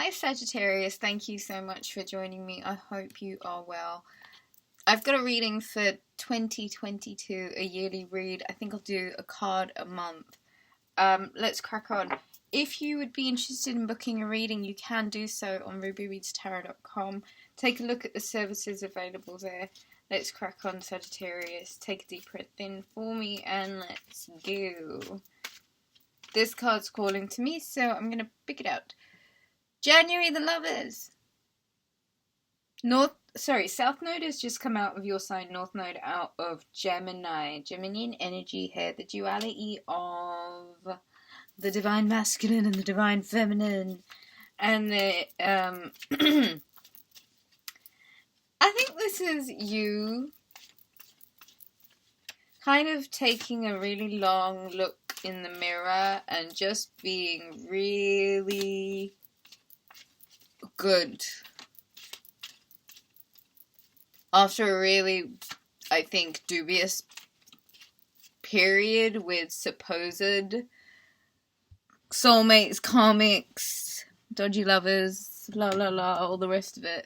Hi Sagittarius, thank you so much for joining me. I hope you are well. I've got a reading for 2022, a yearly read. I think I'll do a card a month. Let's crack on. If you would be interested in booking a reading, you can do so on Rubyreadstarot.com. Take a look at the services available there. Let's crack on, Sagittarius. Take a deep breath in for me and let's go. This card's calling to me, so I'm going to pick it out. January, the lovers. South Node has just come out of your sign, North Node out of Gemini. Geminian energy here, the duality of the divine masculine and the divine feminine. And the, I think this is you kind of taking a really long look in the mirror and just being really good after a really, I think, dubious period with supposed soulmates, karmics, dodgy lovers, all the rest of it.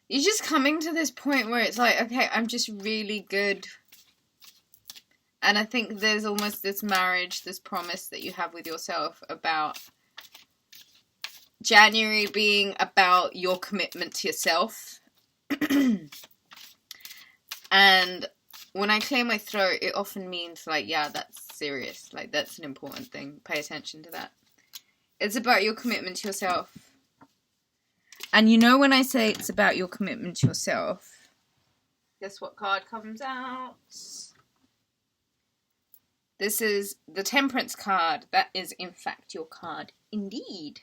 You're just coming to this point where it's like, okay, I'm just really good. And I think there's almost this marriage, this promise that you have with yourself about January being about your commitment to yourself. And when I clear my throat, it often means like, yeah, that's serious. Like, that's an important thing. Pay attention to that. It's about your commitment to yourself. And you know when I say it's about your commitment to yourself, guess what card comes out? This is the Temperance card. That is, in fact, your card. Indeed.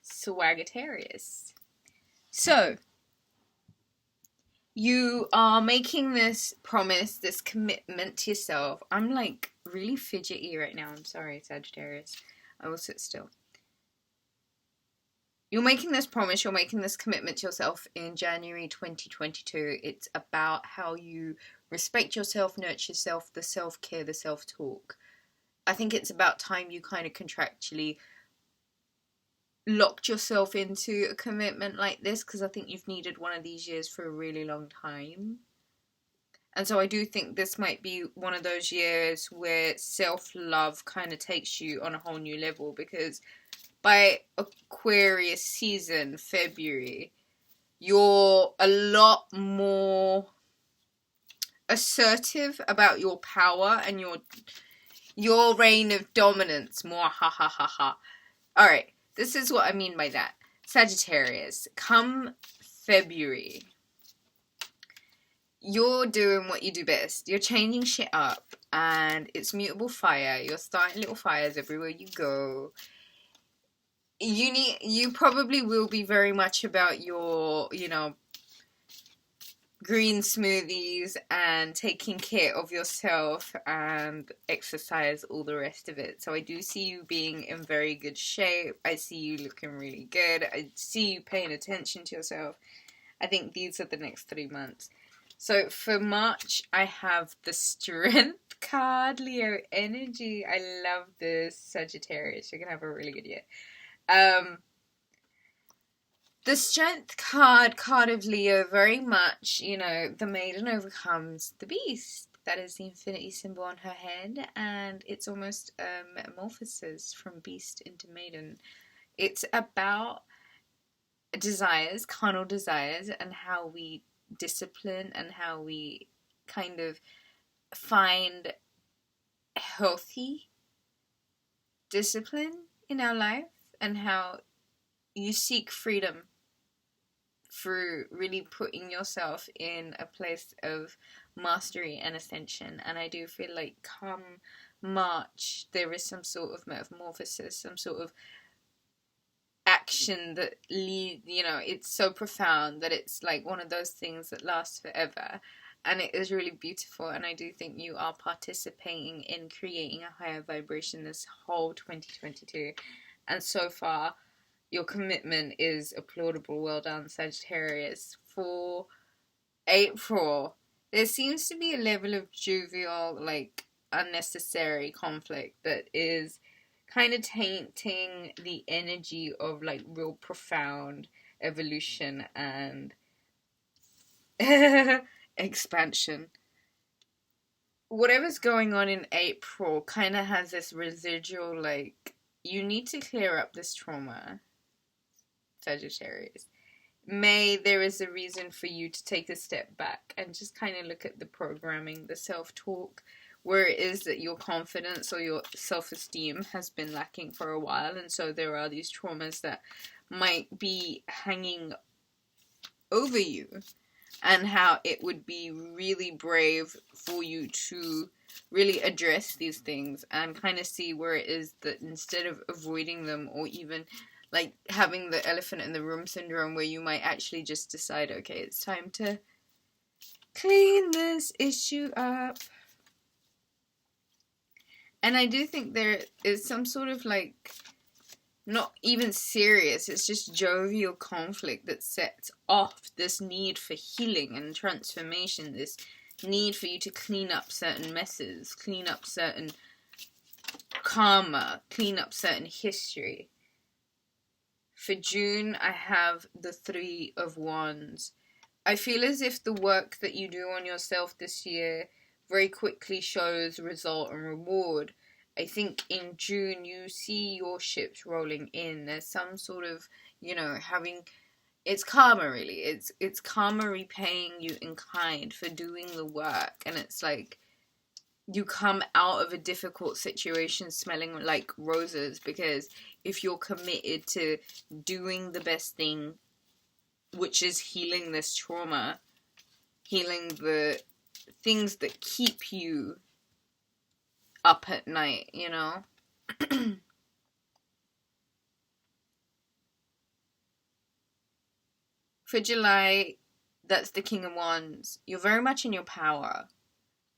Sagittarius. So, you are making this promise, this commitment to yourself. I'm like really fidgety right now. I'm sorry, Sagittarius. I will sit still. You're making this promise, you're making this commitment to yourself in January 2022. It's about how you respect yourself, nurture yourself, the self-care, the self-talk. I think it's about time you kind of contractually locked yourself into a commitment like this, because I think you've needed one of these years for a really long time. And so I do think this might be one of those years where self-love kind of takes you on a whole new level, because by Aquarius season, February, you're a lot more assertive about your power and your reign of dominance. More ha ha ha ha. Alright. This is what I mean by that. Sagittarius, come February, you're doing what you do best. You're changing shit up, and it's mutable fire. You're starting little fires everywhere you go. You probably will be very much about your, green smoothies and taking care of yourself and exercise, all the rest of it. So I do see you being in very good shape. I see you looking really good. I see you paying attention to yourself. I think these are the next 3 months. So for March, I have the Strength card, Leo energy. I love this, Sagittarius. You're going to have a really good year. The Strength card of Leo, very much, the maiden overcomes the beast. That is the infinity symbol on her head, and it's almost a metamorphosis from beast into maiden. It's about desires, carnal desires, and how we discipline and how we kind of find healthy discipline in our life, and how you seek freedom through really putting yourself in a place of mastery and ascension. And I do feel like come March, there is some sort of metamorphosis, some sort of action that it's so profound that it's like one of those things that lasts forever. And it is really beautiful, and I do think you are participating in creating a higher vibration this whole 2022. And so far, your commitment is applaudable. Well done, Sagittarius. For April, there seems to be a level of jovial, unnecessary conflict that is kind of tainting the energy of like real profound evolution and expansion. Whatever's going on in April kind of has this residual, like, you need to clear up this trauma, Sagittarius. May, there is a reason for you to take a step back and just kind of look at the programming, the self-talk, where it is that your confidence or your self-esteem has been lacking for a while, and so there are these traumas that might be hanging over you, and how it would be really brave for you to really address these things and kind of see where it is that instead of avoiding them, or even like having the elephant in the room syndrome, where you might actually just decide, okay, it's time to clean this issue up. And I do think there is some sort of like, not even serious, it's just jovial conflict that sets off this need for healing and transformation, this need for you to clean up certain messes, clean up certain karma, clean up certain history. For June, I have the 3 of Wands. I feel as if the work that you do on yourself this year very quickly shows result and reward. I think in June you see your ships rolling in. There's some sort of, it's karma really. It's karma repaying you in kind for doing the work. And it's like you come out of a difficult situation smelling like roses, because if you're committed to doing the best thing, which is healing this trauma, healing the things that keep you up at night, For July, that's the King of Wands. You're very much in your power.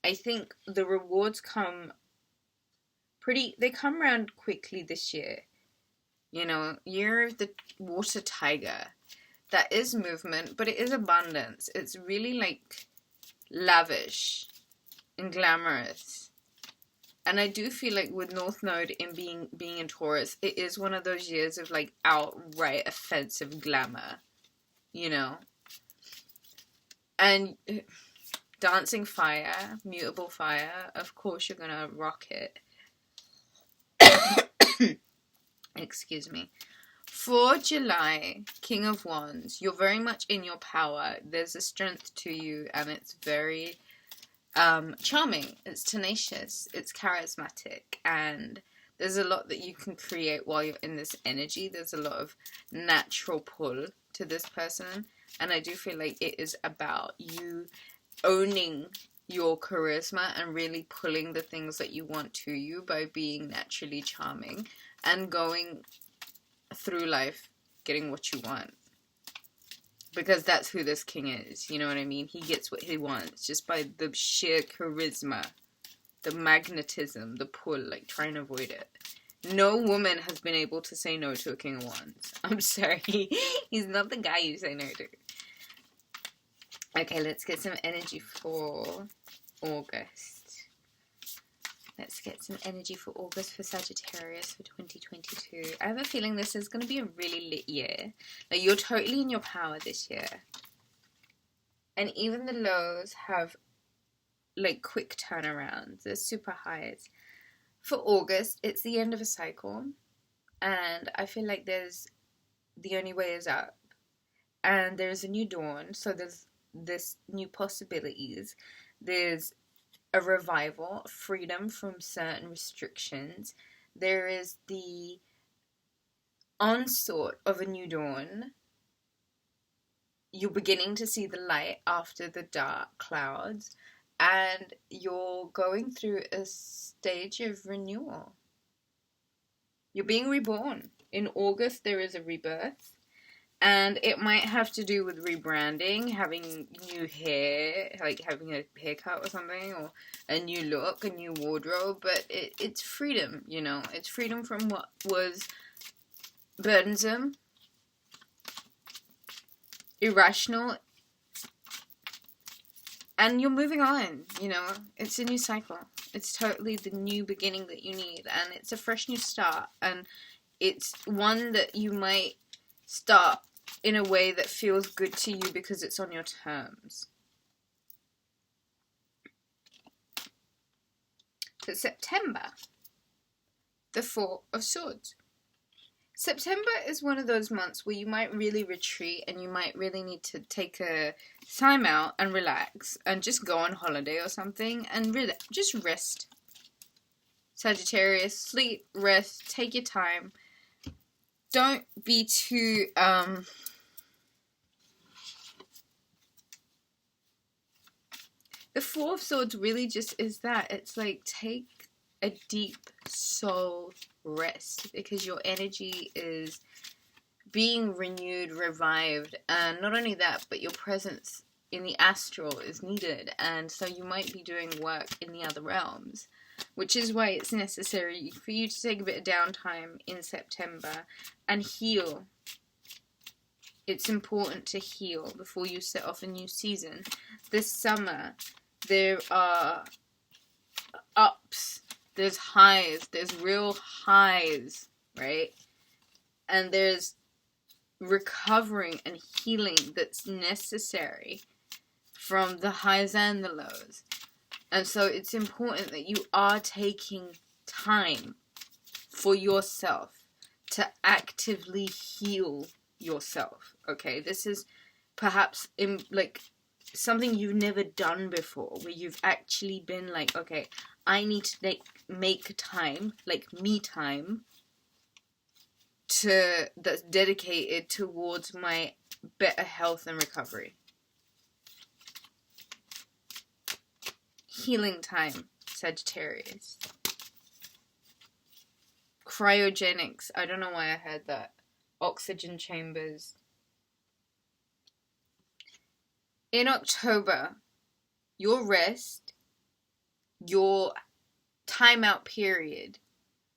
I think the rewards come around quickly this year. Year of the water tiger. That is movement, but it is abundance. It's really like lavish and glamorous. And I do feel like with North Node in being in Taurus, it is one of those years of like outright offensive glamour, And dancing fire, mutable fire, of course you're gonna rock it. Excuse me. For July, King of Wands, you're very much in your power. There's a strength to you, and it's very charming. It's tenacious. It's charismatic, and there's a lot that you can create while you're in this energy. There's a lot of natural pull to this person, and I do feel like it is about you owning your charisma and really pulling the things that you want to you by being naturally charming and going through life getting what you want, because that's who this king is. You know what I mean? He gets what he wants just by the sheer charisma, the magnetism, the pull, like trying to avoid it. No woman has been able to say no to a King of Wands. I'm sorry. He's not the guy you say no to. Okay, let's get some energy for August. Let's get some energy for August for Sagittarius for 2022. I have a feeling this is going to be a really lit year. Like, you're totally in your power this year. And even the lows have, like, quick turnarounds. They're super highs. For August, it's the end of a cycle. And I feel like the only way is up. And there's a new dawn. So there's this new possibilities. There's a revival, freedom from certain restrictions. There is the onslaught of a new dawn. You're beginning to see the light after the dark clouds, and you're going through a stage of renewal. You're being reborn. In August, there is a rebirth. And it might have to do with rebranding, having new hair, like having a haircut or something, or a new look, a new wardrobe, but it's freedom, It's freedom from what was burdensome, irrational, and you're moving on, It's a new cycle. It's totally the new beginning that you need, and it's a fresh new start, and it's one that you might start in a way that feels good to you because it's on your terms. So September, the Four of Swords. September is one of those months where you might really retreat and you might really need to take a time out and relax and just go on holiday or something and just rest. Sagittarius, sleep, rest, take your time. Don't be too the Four of Swords really just is that. It's like, take a deep soul rest because your energy is being renewed, revived, and not only that, but your presence in the astral is needed, and so you might be doing work in the other realms, which is why it's necessary for you to take a bit of downtime in September and heal. It's important to heal before you set off a new season. This summer, there are ups, there's highs, there's real highs, right? And there's recovering and healing that's necessary from the highs and the lows. And so it's important that you are taking time for yourself to actively heal yourself, okay? This is perhaps something you've never done before, where you've actually been like, okay, I need to make time, like me time, that's dedicated towards my better health and recovery. Healing time, Sagittarius. Cryogenics. I don't know why I heard that. Oxygen chambers. In October, your rest, your timeout period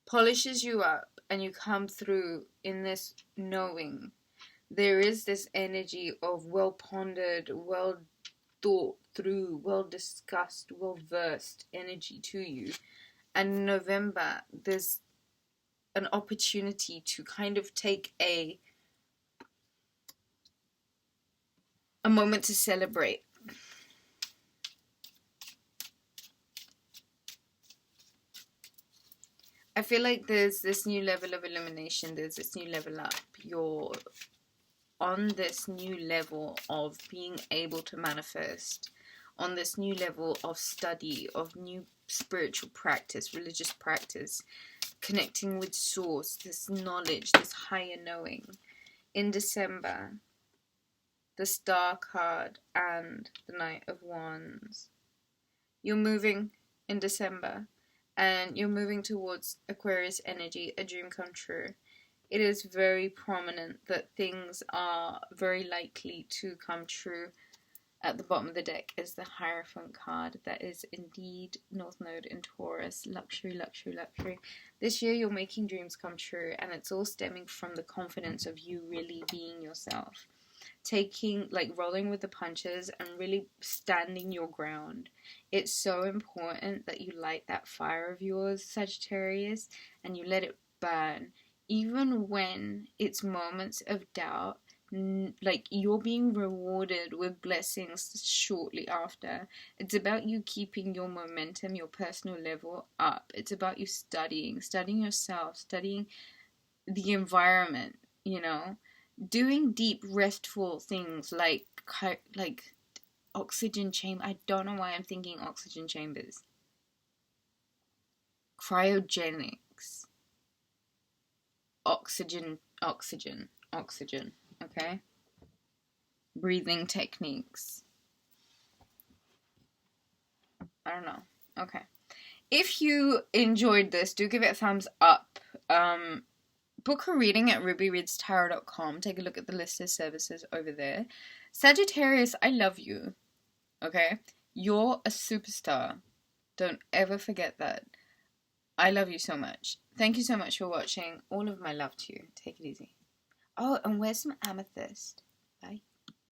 polishes you up and you come through in this knowing. There is this energy of well-pondered, well-thought through, well-discussed, well-versed energy to you. And in November, there's an opportunity to kind of take a moment to celebrate. I feel like there's this new level of illumination, there's this new level up. You're on this new level of being able to manifest, on this new level of study, of new spiritual practice, religious practice, connecting with source, this knowledge, this higher knowing. In December, the Star card and the Knight of Wands. You're moving in December, and you're moving towards Aquarius energy, a dream come true. It is very prominent that things are very likely to come true. At the bottom of the deck is the Hierophant card. That is indeed North Node in Taurus. Luxury, luxury, luxury. This year you're making dreams come true, and it's all stemming from the confidence of you really being yourself. Rolling with the punches and really standing your ground. It's so important that you light that fire of yours, Sagittarius, and you let it burn. Even when it's moments of doubt, you're being rewarded with blessings shortly after. It's about you keeping your momentum, your personal level up. It's about you studying yourself, studying the environment, doing deep, restful things like oxygen chamber. I don't know why I'm thinking oxygen chambers. Cryogenics. Oxygen. Okay? Breathing techniques. I don't know. Okay. If you enjoyed this, do give it a thumbs up. Book a reading at rubyreadstarot.com. Take a look at the list of services over there. Sagittarius, I love you. Okay? You're a superstar. Don't ever forget that. I love you so much. Thank you so much for watching. All of my love to you. Take it easy. Oh, and where's some amethyst? Bye.